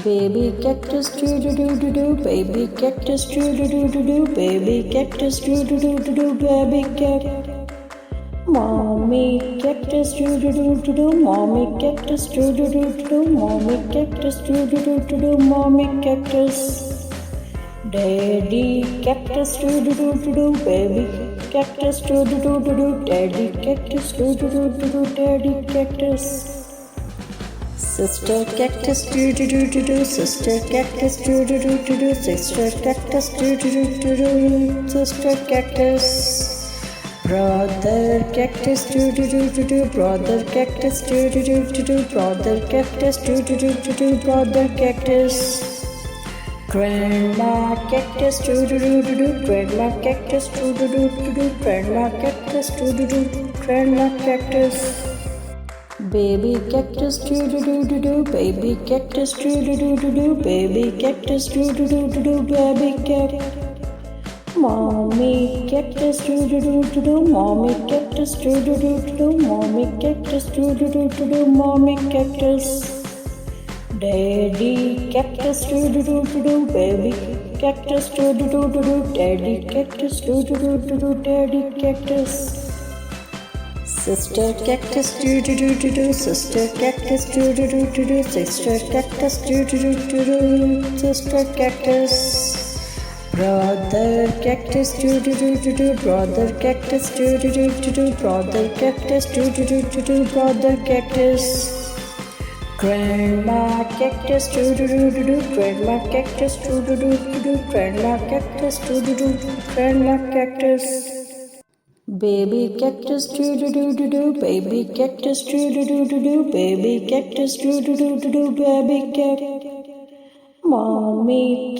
Baby cactus do do do do do, baby cactus do do do do do, baby cactus do do do do do, baby cat. Mommy cactus do do do do do, mommy cactus do do do do do, mommy cactus do do do do do, mommy cactus. Daddy cactus do do do do do, baby cactus do do do do do, daddy cactus do do do do do, daddy cactus. Sister cactus do do do do do, sister cactus do do do do do, sister cactus do do do do do, sister cactus. Brother cactus do do do do do, brother cactus do do do do do, brother cactus do do do do do, brother cactus. Grandma cactus do do do do do, grandma cactus do do do do do, grandma cactus do do do, grandma cactus. Baby cactus do do do do do, baby cactus do do do do do, baby cactus do do do do do, baby cat. Mommy cactus do do do do do, mommy cactus do do do do do, mommy cactus do do do do do, mommy cactus. Daddy cactus do do do do do, baby cactus do do do do do, daddy cactus do do do do do, daddy cactus. Sister cactus do do do do do, sister cactus do do do do do, sister cactus do do do do do, sister cactus. Brother cactus do do do do do, brother cactus do do do do do, brother cactus do do do do do, brother cactus. Grandma cactus do do do do do, grandma cactus do do do do do, grandma cactus do do do do, grandma cactus. Baby cactus do do do do do, baby cactus do do do do do, baby cactus do do do do do, baby cat. Mommy